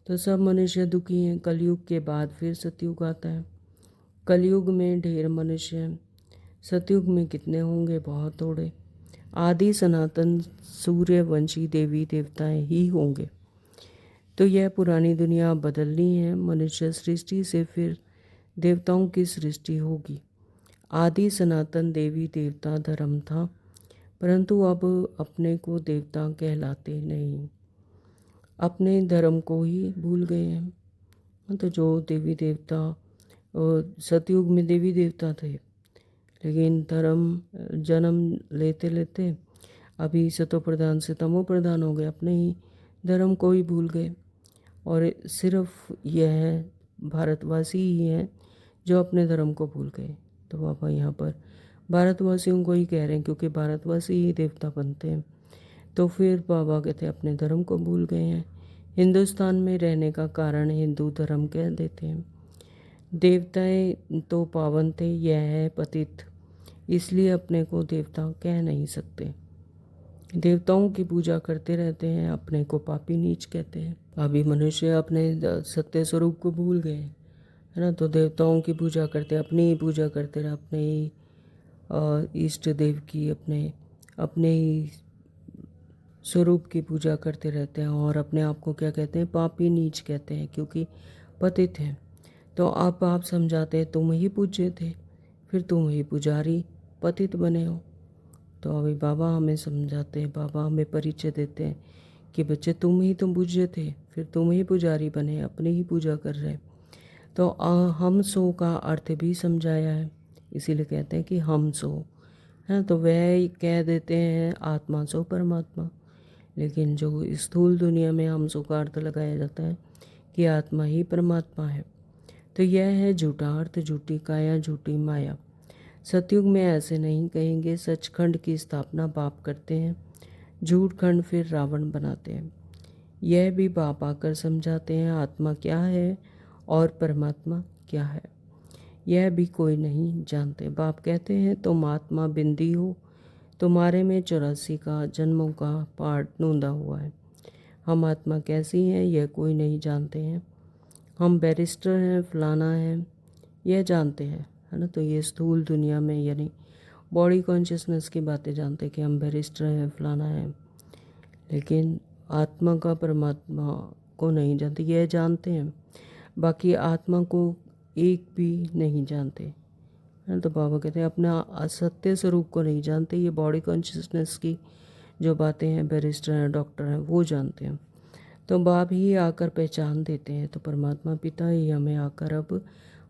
तो सब मनुष्य दुखी हैं। कलयुग के बाद फिर सतयुग आता है। कलयुग में ढेर मनुष्य हैं, सतयुग में कितने होंगे? बहुत थोड़े। आदि सनातन सूर्यवंशी देवी देवताएं ही होंगे। तो यह पुरानी दुनिया बदलनी है। मनुष्य सृष्टि से फिर देवताओं की सृष्टि होगी। आदि सनातन देवी देवता धर्म था, परंतु अब अपने को देवता कहलाते नहीं, अपने धर्म को ही भूल गए हैं। तो जो देवी देवता सतयुग में देवी देवता थे, लेकिन धर्म जन्म लेते लेते अभी सतो प्रधान से तमो प्रधान हो गए, अपने ही धर्म को ही भूल गए। और सिर्फ यह भारतवासी ही हैं जो अपने धर्म को भूल गए। तो बाबा यहाँ पर भारतवासियों को ही कह रहे हैं, क्योंकि भारतवासी ही देवता बनते हैं। तो फिर बाबा कहते हैं अपने धर्म को भूल गए हैं। हिंदुस्तान में रहने का कारण हिंदू धर्म कह देते हैं। देवताएं तो पावन थे, यह है पतित, इसलिए अपने को देवता कह नहीं सकते। देवताओं की पूजा करते रहते हैं, अपने को पापी नीच कहते हैं। अभी मनुष्य अपने सत्य स्वरूप को भूल गए, है ना। तो देवताओं की पूजा करते, अपनी ही पूजा करते रहे, अपने ही इष्ट देव की, अपने ही स्वरूप की पूजा करते रहते हैं, और अपने आप को क्या कहते हैं? पापी नीच कहते हैं, क्योंकि पतित हैं। तो आप समझाते हैं तुम ही पूज्य थे, फिर तुम ही पुजारी पतित बने हो। तो अभी बाबा हमें समझाते हैं, बाबा हमें परिचय देते हैं कि बच्चे तुम ही तो पूज्य थे, फिर तुम ही पुजारी बने, अपनी ही पूजा कर रहे। तो हम सो का अर्थ भी समझाया है, इसीलिए कहते हैं कि हम सो, है। तो वह कह देते हैं आत्मा सो परमात्मा, लेकिन जो स्थूल दुनिया में हम सो का अर्थ लगाया जाता है कि आत्मा ही परमात्मा है। तो यह है झूठा अर्थ, झूठी काया, झूठी माया। सतयुग में ऐसे नहीं कहेंगे। सचखंड की स्थापना बाप करते हैं, झूठ खंड फिर रावण बनाते हैं। यह भी बाप आकर समझाते हैं आत्मा क्या है और परमात्मा क्या है, यह भी कोई नहीं जानते। बाप कहते हैं तुम आत्मा बिंदी हो, तुम्हारे में 84 का जन्मों का पाठ नोंदा हुआ है। हम आत्मा कैसी हैं यह कोई नहीं जानते हैं। हम बैरिस्टर हैं, फलाना हैं, यह जानते हैं, है ना। तो ये स्थूल दुनिया में यानी बॉडी कॉन्शियसनेस की बातें जानते हैं कि हम बैरिस्टर हैं, फलाना है, लेकिन आत्मा का परमात्मा को नहीं जानते। यह जानते हैं, बाकी आत्मा को एक भी नहीं जानते, है ना। तो बाबा कहते हैं अपना असत्य स्वरूप को नहीं जानते। ये बॉडी कॉन्शियसनेस की जो बातें हैं बैरिस्टर हैं, डॉक्टर हैं, वो जानते हैं। तो बाप ही आकर पहचान देते हैं। तो परमात्मा पिता ही हमें आकर अब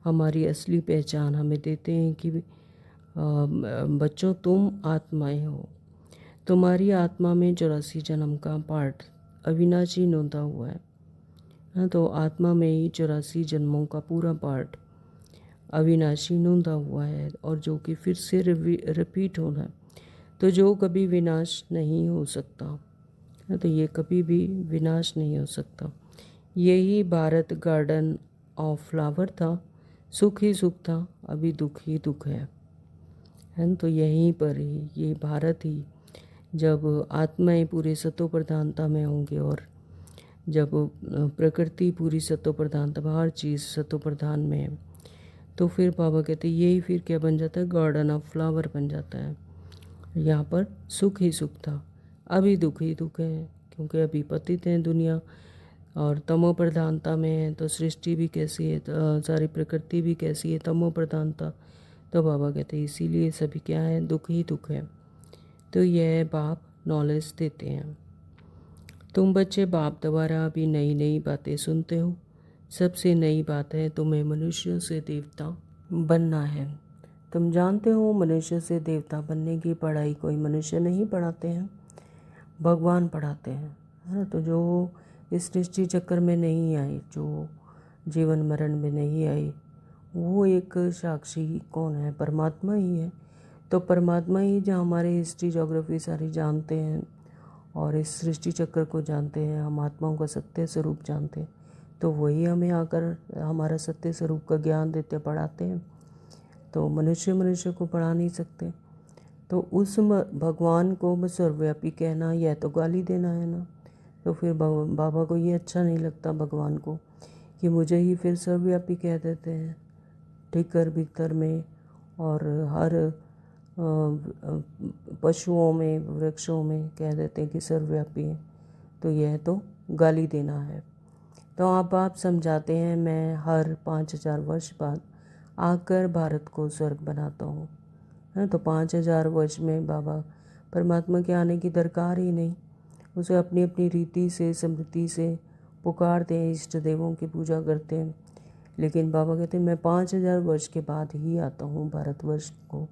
हमारी असली पहचान हमें देते हैं कि बच्चों तुम आत्माएं हो, तुम्हारी आत्मा में 84 जन्म का पार्ट अविनाशी नोंदा हुआ है। हाँ, तो आत्मा में ही 84 जन्मों का पूरा पार्ट अविनाशी नोंदा हुआ है, और जो कि फिर से रिपीट होना है, तो जो कभी विनाश नहीं हो सकता। हाँ, तो ये कभी भी विनाश नहीं हो सकता। यही भारत गार्डन ऑफ फ्लावर था, सुख ही सुख था, अभी दुख ही दुख है ना। तो यहीं पर ही ये भारत ही, जब आत्माएं पूरी सतो प्रधानता में होंगे और जब प्रकृति पूरी सतो प्रधानता में, हर चीज़ सतो प्रधान में है, तो फिर बाबा कहते हैं यही फिर क्या बन जाता है, गार्डन ऑफ फ्लावर बन जाता है। यहाँ पर सुख ही सुख था, अभी दुख ही दुख है, क्योंकि अभी पतित है दुनिया और तमो प्रधानता में है। तो सृष्टि भी कैसी है, सारी प्रकृति भी कैसी है, तमो प्रधानता। तो बाबा कहते हैं इसीलिए सभी क्या है, दुख ही दुख है। तो यह बाप नॉलेज देते हैं। तुम बच्चे बाप द्वारा अभी नई नई बातें सुनते हो। सबसे नई बात है तुम्हें मनुष्य से देवता बनना है। तुम जानते हो मनुष्य से देवता बनने की पढ़ाई कोई मनुष्य नहीं पढ़ाते हैं, भगवान पढ़ाते हैं, है ना। तो जो इस सृष्टि चक्कर में नहीं आई, जो जीवन मरण में नहीं आई, वो एक साक्षी कौन है, परमात्मा ही है। तो परमात्मा ही जो हमारे हिस्ट्री जोग्राफी सारी जानते हैं और इस सृष्टि चक्र को जानते हैं, हम आत्माओं का सत्य स्वरूप जानते हैं, तो वही हमें आकर हमारा सत्य स्वरूप का ज्ञान देते पढ़ाते हैं। तो मनुष्य को पढ़ा नहीं सकते। तो उस भगवान को सर्वव्यापी कहना यह तो गाली देना है ना। तो फिर बाबा को ये अच्छा नहीं लगता भगवान को कि मुझे ही फिर सर्वव्यापी कह देते हैं, ठिकर बिकर में और हर पशुओं में, वृक्षों में कह देते हैं कि सर्वव्यापी है। तो यह तो गाली देना है। तो आप समझाते हैं मैं हर 5000 वर्ष बाद आकर भारत को स्वर्ग बनाता हूँ, है। तो 5000 वर्ष में बाबा परमात्मा के आने की दरकार ही नहीं, उसे अपनी अपनी रीति से स्मृति से पुकारते हैं, इष्ट देवों की पूजा करते हैं। लेकिन बाबा कहते हैं मैं 5000 वर्ष के बाद ही आता हूँ, भारतवर्ष को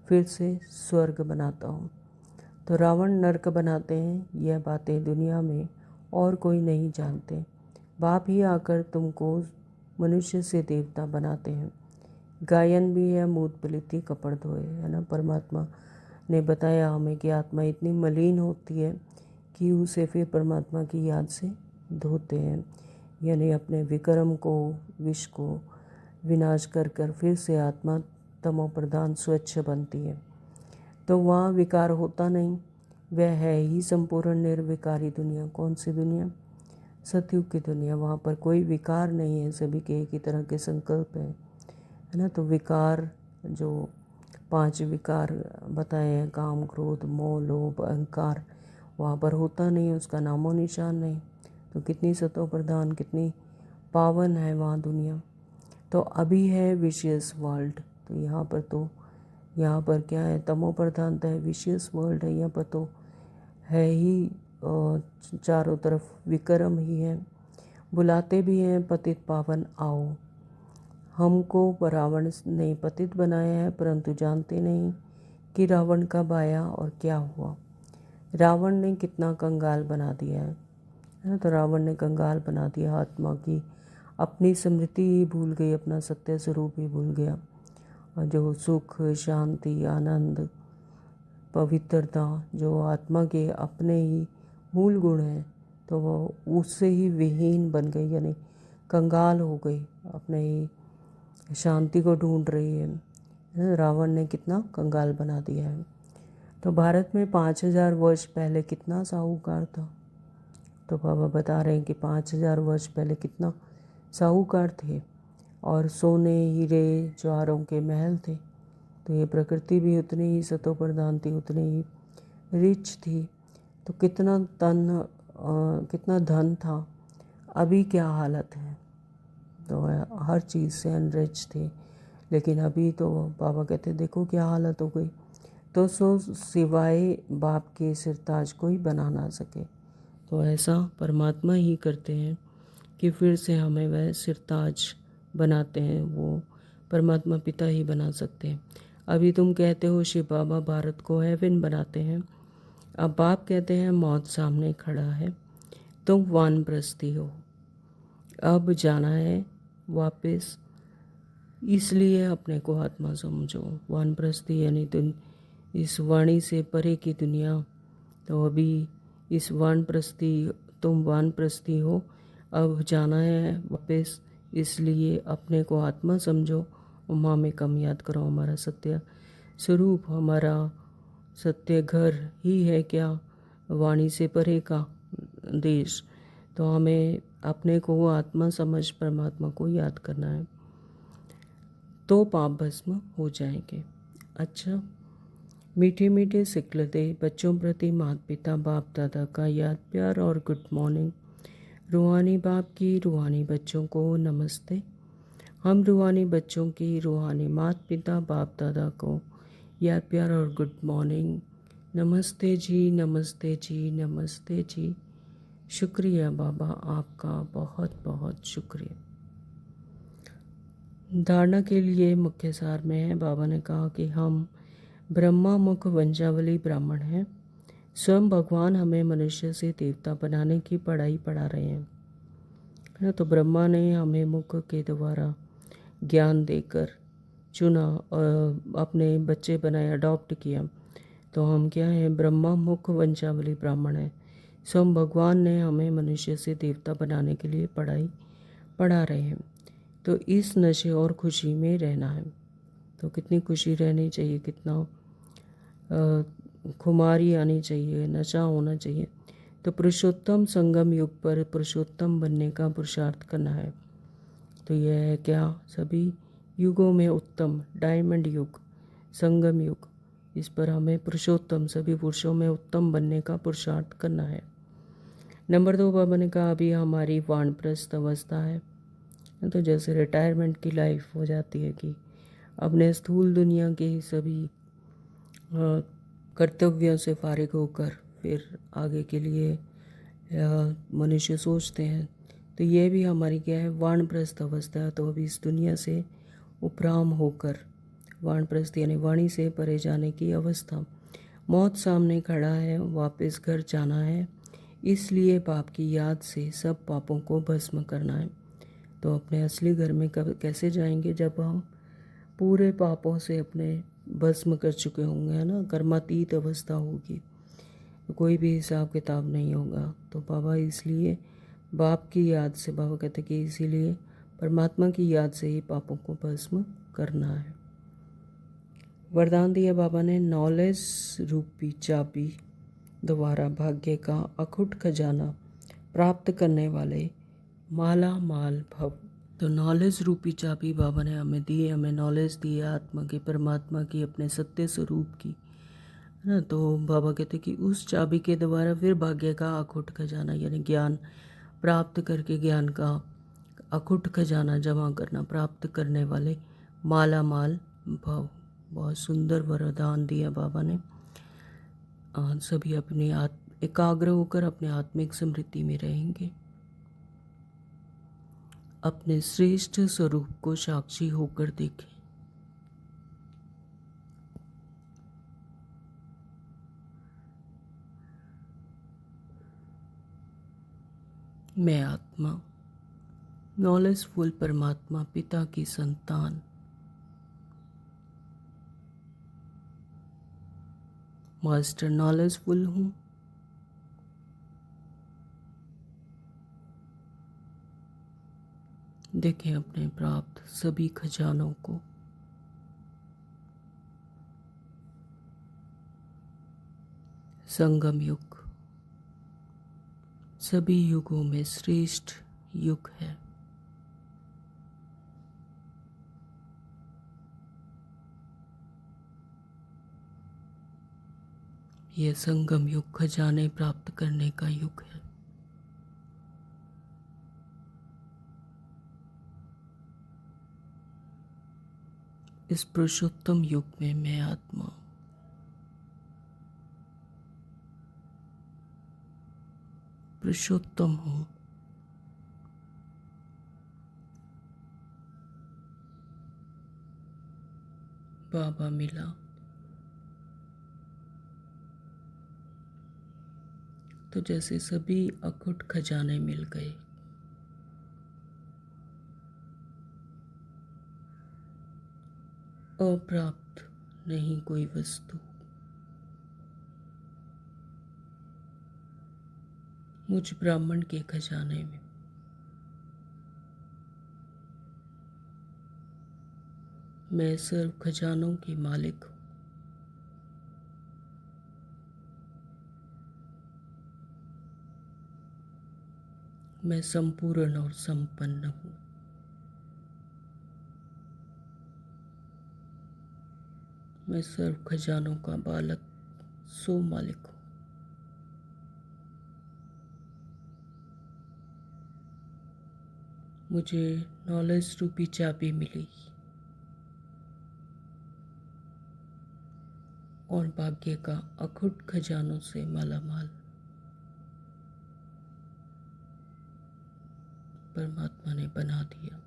फिर से स्वर्ग बनाता हूँ। तो रावण नरक बनाते हैं, यह बातें दुनिया में और कोई नहीं जानते। बाप ही आकर तुमको मनुष्य से देवता बनाते हैं। गायन भी है मूत पलिती कपड़ धोए, है ना। परमात्मा ने बताया हमें कि आत्मा इतनी मलिन होती है कि उसे फिर परमात्मा की याद से धोते हैं, यानी अपने विक्रम को, विष को विनाश कर कर फिर से आत्मा तमो प्रधान स्वच्छ बनती है। तो वहाँ विकार होता नहीं, वह है ही संपूर्ण निर्विकारी दुनिया। कौन सी दुनिया? सतयुग की दुनिया। वहाँ पर कोई विकार नहीं है, सभी के एक ही तरह के संकल्प हैं, है ना। तो विकार जो 5 विकार बताए हैं, काम क्रोध मोह लोभ अहंकार, वहाँ पर होता नहीं, उसका नामो निशान नहीं। तो कितनी सतो प्रधान, कितनी पावन है वहाँ दुनिया। तो अभी है विशियस वर्ल्ड। तो यहाँ पर क्या है, तमो प्रधानता है, विशियस वर्ल्ड है। यहाँ पर तो है ही चारों तरफ विक्रम ही है। बुलाते भी हैं पतित पावन आओ। हमको रावण ने पतित बनाया है, परंतु जानते नहीं कि रावण कब आया और क्या हुआ। रावण ने कितना कंगाल बना दिया है ना। तो रावण ने कंगाल बना दिया आत्मा की, अपनी स्मृति ही भूल गई, अपना सत्य स्वरूप ही भूल गया। और जो सुख शांति आनंद पवित्रता जो आत्मा के अपने ही मूल गुण हैं, तो वो उससे ही विहीन बन गई, यानी कंगाल हो गई, अपने ही शांति को ढूंढ रही है। रावण ने कितना कंगाल बना दिया है। तो भारत में 5000 वर्ष पहले कितना साहूकार था। तो बाबा बता रहे हैं कि 5000 वर्ष पहले कितना साहूकार थे, और सोने हीरे ज्वारों के महल थे। तो ये प्रकृति भी उतनी ही सतो प्रधान थी, उतनी ही रिच थी। तो कितना धन था। अभी क्या हालत है। तो हर चीज़ से अनरिच थे, लेकिन अभी तो बाबा कहते देखो क्या हालत हो गई। तो सो सिवाय बाप के सिरताज कोई बना ना सके। तो ऐसा परमात्मा ही करते हैं कि फिर से हमें वह सिरताज बनाते हैं, वो परमात्मा पिता ही बना सकते हैं। अभी तुम कहते हो शिव बाबा भारत को हेवन बनाते हैं, अब बाप कहते हैं मौत सामने खड़ा है, तुम वानप्रस्थी हो, अब जाना है वापस, इसलिए अपने को आत्मा समझो। वानप्रस्थी यानी तुम इस वाणी से परे की दुनिया, तो अभी इस वानप्रस्थी, तुम वानप्रस्थी हो, अब जाना है वापस, इसलिए अपने को आत्मा समझो और माँ में कम याद करो। हमारा सत्य स्वरूप, हमारा सत्य घर ही है क्या, वाणी से परे का देश। तो हमें अपने को वो आत्मा समझ परमात्मा को याद करना है, तो पाप भस्म हो जाएंगे। अच्छा, मीठे मीठे सिकलते बच्चों प्रति माता पिता बाप दादा का याद प्यार और गुड मॉर्निंग। रूहानी बाप की रूहानी बच्चों को नमस्ते। हम रूहानी बच्चों की रूहानी माता पिता बाप दादा को याद प्यार और गुड मॉर्निंग। नमस्ते जी, नमस्ते जी, नमस्ते जी। शुक्रिया बाबा, आपका बहुत बहुत शुक्रिया। धारणा के लिए मुख्य सार में है, बाबा ने कहा कि हम ब्रह्मा मुख वंशावली ब्राह्मण हैं। स्वयं भगवान हमें मनुष्य से देवता बनाने की पढ़ाई पढ़ा रहे हैं, है ना। तो ब्रह्मा ने हमें मुख के द्वारा ज्ञान देकर चुना और अपने बच्चे बनाए, अडॉप्ट किया। तो हम क्या हैं, ब्रह्मा मुख वंशावली ब्राह्मण हैं। स्वयं भगवान ने हमें मनुष्य से देवता बनाने के लिए पढ़ाई पढ़ा रहे हैं। तो इस नशे और खुशी में रहना है। तो कितनी खुशी रहनी चाहिए, कितना खुमारी आनी चाहिए, नशा होना चाहिए। तो पुरुषोत्तम संगम युग पर पुरुषोत्तम बनने का पुरुषार्थ करना है। तो यह है क्या, सभी युगों में उत्तम डायमंड युग, संगम युग, इस पर हमें पुरुषोत्तम सभी पुरुषों में उत्तम बनने का पुरुषार्थ करना है। नंबर 2, बाबा ने कहा अभी हमारी वानप्रस्थ अवस्था है। तो जैसे रिटायरमेंट की लाइफ हो जाती है कि अपने स्थूल दुनिया के सभी कर्तव्यों से फारिग होकर फिर आगे के लिए मनुष्य सोचते हैं। तो ये भी हमारी क्या है, वानप्रस्थ अवस्था। तो अभी इस दुनिया से उपराम होकर, वानप्रस्थ यानी वाणी से परे जाने की अवस्था। मौत सामने खड़ा है, वापस घर जाना है, इसलिए पाप की याद से सब पापों को भस्म करना है। तो अपने असली घर में कब कैसे जाएंगे, जब हम पूरे पापों से अपने भस्म कर चुके होंगे, है ना। कर्मातीत अवस्था होगी, तो कोई भी हिसाब किताब नहीं होगा। तो बाबा इसलिए बाप की याद से, बाबा कहते कि इसीलिए परमात्मा की याद से ही पापों को भस्म करना है। वरदान दिया बाबा ने, नॉलेज रूपी चाबी द्वारा भाग्य का अखुट खजाना प्राप्त करने वाले माला माल भव। तो नॉलेज रूपी चाबी बाबा ने हमें दी, हमें नॉलेज दी है आत्मा की, परमात्मा की, अपने सत्य स्वरूप की, है ना। तो बाबा कहते कि उस चाबी के द्वारा फिर भाग्य का अखुट खजाना यानी ज्ञान प्राप्त करके ज्ञान का अखुट खजाना जमा करना, प्राप्त करने वाले माला माल भव। बहुत सुंदर वरदान दिया बाबा ने। सभी अपने एकाग्र होकर अपने आत्मिक स्मृति में रहेंगे, अपने श्रेष्ठ स्वरूप को साक्षी होकर देखें। मैं आत्मा, नॉलेजफुल परमात्मा पिता की संतान, मास्टर नॉलेजफुल हूँ। देखें अपने प्राप्त सभी खजानों को। संगम युग सभी युगों में श्रेष्ठ युग है। यह संगम युग खजाने प्राप्त करने का युग है। इस पुरुषोत्तम युग में मैं आत्मा पुरुषोत्तम हूँ। बाबा मिला तो जैसे सभी अखुट खजाने मिल गए। अप्राप्त नहीं कोई वस्तु। मुझ ब्राह्मण के खजाने में मैं सर्व खजानों की मालिक हूँ। मैं संपूर्ण और संपन्न हूँ। मैं सर्व खजानों का बालक सो मालिक हूँ। मुझे नॉलेज रूपी चाबी मिली और भाग्य का अखुट खजानों से मालामाल परमात्मा ने बना दिया।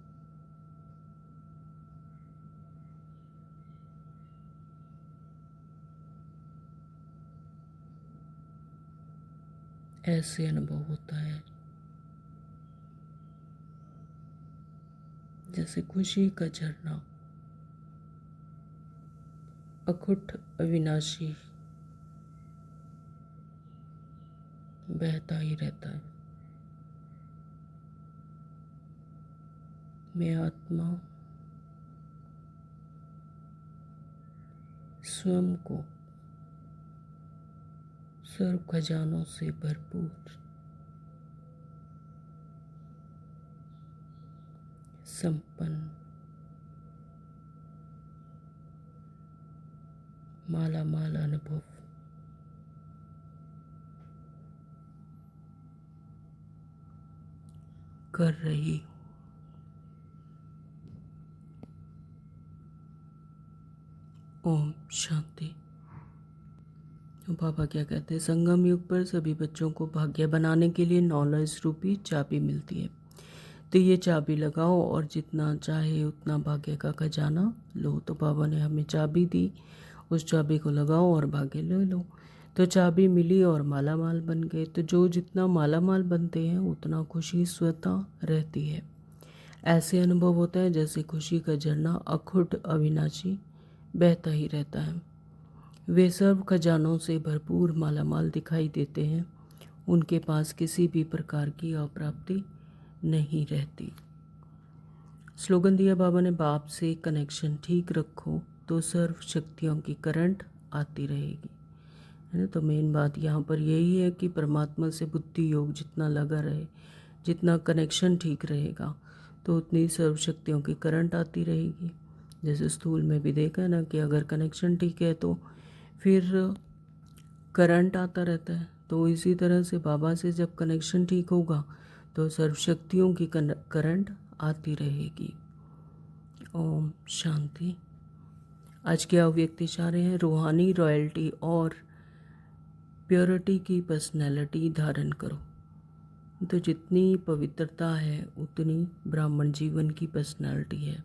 ऐसे अनुभव होता है जैसे खुशी का झरना अखुट अविनाशी बहता ही रहता है। मैं आत्मा स्वयं को सर्व खजानों से भरपूर संपन्न मालामाल अनुभव कर रही हूँ। ओम शांति। तो बाबा क्या कहते हैं, संगम युग पर सभी बच्चों को भाग्य बनाने के लिए नॉलेज रूपी चाबी मिलती है। तो ये चाबी लगाओ और जितना चाहे उतना भाग्य का खजाना लो। तो बाबा ने हमें चाबी दी, उस चाबी को लगाओ और भाग्य ले लो। तो चाबी मिली और माला माल बन गए। तो जो जितना माला माल बनते हैं उतना खुशी स्वतः रहती है। ऐसे अनुभव होता है जैसे खुशी का झरना अखुट अविनाशी बहता ही रहता है। वे सर्व खजानों से भरपूर मालामाल दिखाई देते हैं। उनके पास किसी भी प्रकार की अप्राप्ति नहीं रहती। स्लोगन दिया बाबा ने, बाप से कनेक्शन ठीक रखो तो सर्व शक्तियों की करंट आती रहेगी, है ना। तो मेन बात यहाँ पर यही है कि परमात्मा से बुद्धि योग जितना लगा रहे, जितना कनेक्शन ठीक रहेगा तो उतनी सर्व शक्तियों की करंट आती रहेगी। जैसे स्थूल में भी देखा ना कि अगर कनेक्शन ठीक है तो फिर करंट आता रहता है। तो इसी तरह से बाबा से जब कनेक्शन ठीक होगा तो सर्वशक्तियों की करंट आती रहेगी। ओम शांति। आज के अव्यक्त इशारे हैं, रूहानी रॉयल्टी और प्योरिटी की पर्सनैलिटी धारण करो। तो जितनी पवित्रता है उतनी ब्राह्मण जीवन की पर्सनैलिटी है।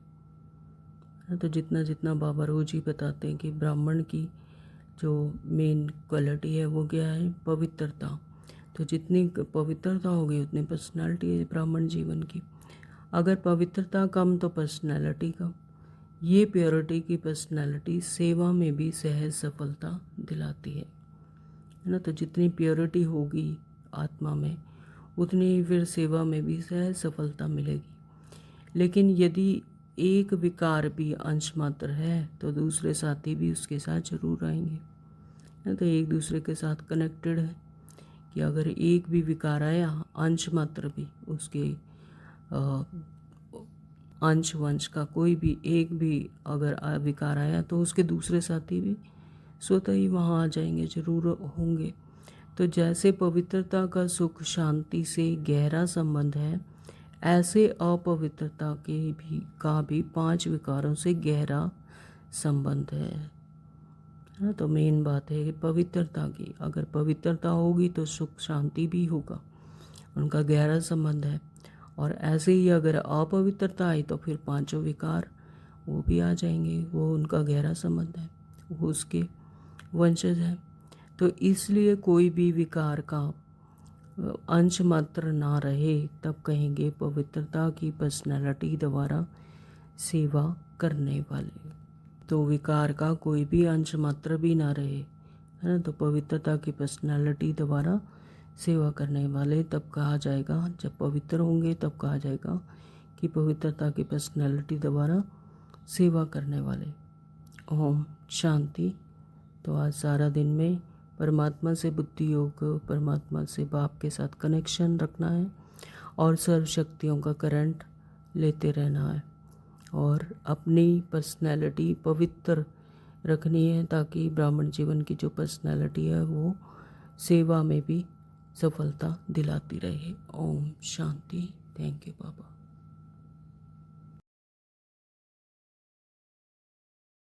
तो जितना जितना बाबा रोज ही बताते हैं कि ब्राह्मण की जो मेन क्वालिटी है वो क्या है, पवित्रता। तो जितनी पवित्रता होगी उतनी पर्सनालिटी है ब्राह्मण जीवन की। अगर पवित्रता कम तो पर्सनालिटी कम। ये प्योरिटी की पर्सनालिटी सेवा में भी सहज सफलता दिलाती है ना। तो जितनी प्योरिटी होगी आत्मा में उतनी ही फिर सेवा में भी सहज सफलता मिलेगी। लेकिन यदि एक विकार भी अंश मात्र है तो दूसरे साथी भी उसके साथ जरूर आएंगे। तो एक दूसरे के साथ कनेक्टेड है कि अगर एक भी विकार आया, अंश मात्र भी उसके अंश वंश का कोई भी एक भी अगर विकार आया तो उसके दूसरे साथी भी स्वतः ही वहाँ आ जाएंगे, जरूर होंगे। तो जैसे पवित्रता का सुख शांति से गहरा संबंध है, ऐसे अपवित्रता का भी 5 विकारों से गहरा संबंध है। तो मेन बात है कि पवित्रता की, अगर पवित्रता होगी तो सुख शांति भी होगा। उनका गहरा संबंध है। और ऐसे ही अगर अपवित्रता आई तो फिर पांचों विकार वो भी आ जाएंगे, वो उनका गहरा संबंध है, वो उसके वंशज है। तो इसलिए कोई भी विकार का अंश मात्र ना रहे, तब कहेंगे पवित्रता की पर्सनैलिटी द्वारा सेवा करने वाले। तो विकार का कोई भी अंश मात्र भी ना रहे, है ना, तो पवित्रता की पर्सनैलिटी द्वारा सेवा करने वाले तब कहा जाएगा, जब पवित्र होंगे तब कहा जाएगा कि पवित्रता की पर्सनैलिटी द्वारा सेवा करने वाले। ओम शांति। तो आज सारा दिन में परमात्मा से बुद्धि योग, परमात्मा से बाप के साथ कनेक्शन रखना है और सर्व शक्तियों का करंट लेते रहना है और अपनी पर्सनैलिटी पवित्र रखनी है, ताकि ब्राह्मण जीवन की जो पर्सनैलिटी है वो सेवा में भी सफलता दिलाती रहे। ओम शांति। Thank you Baba.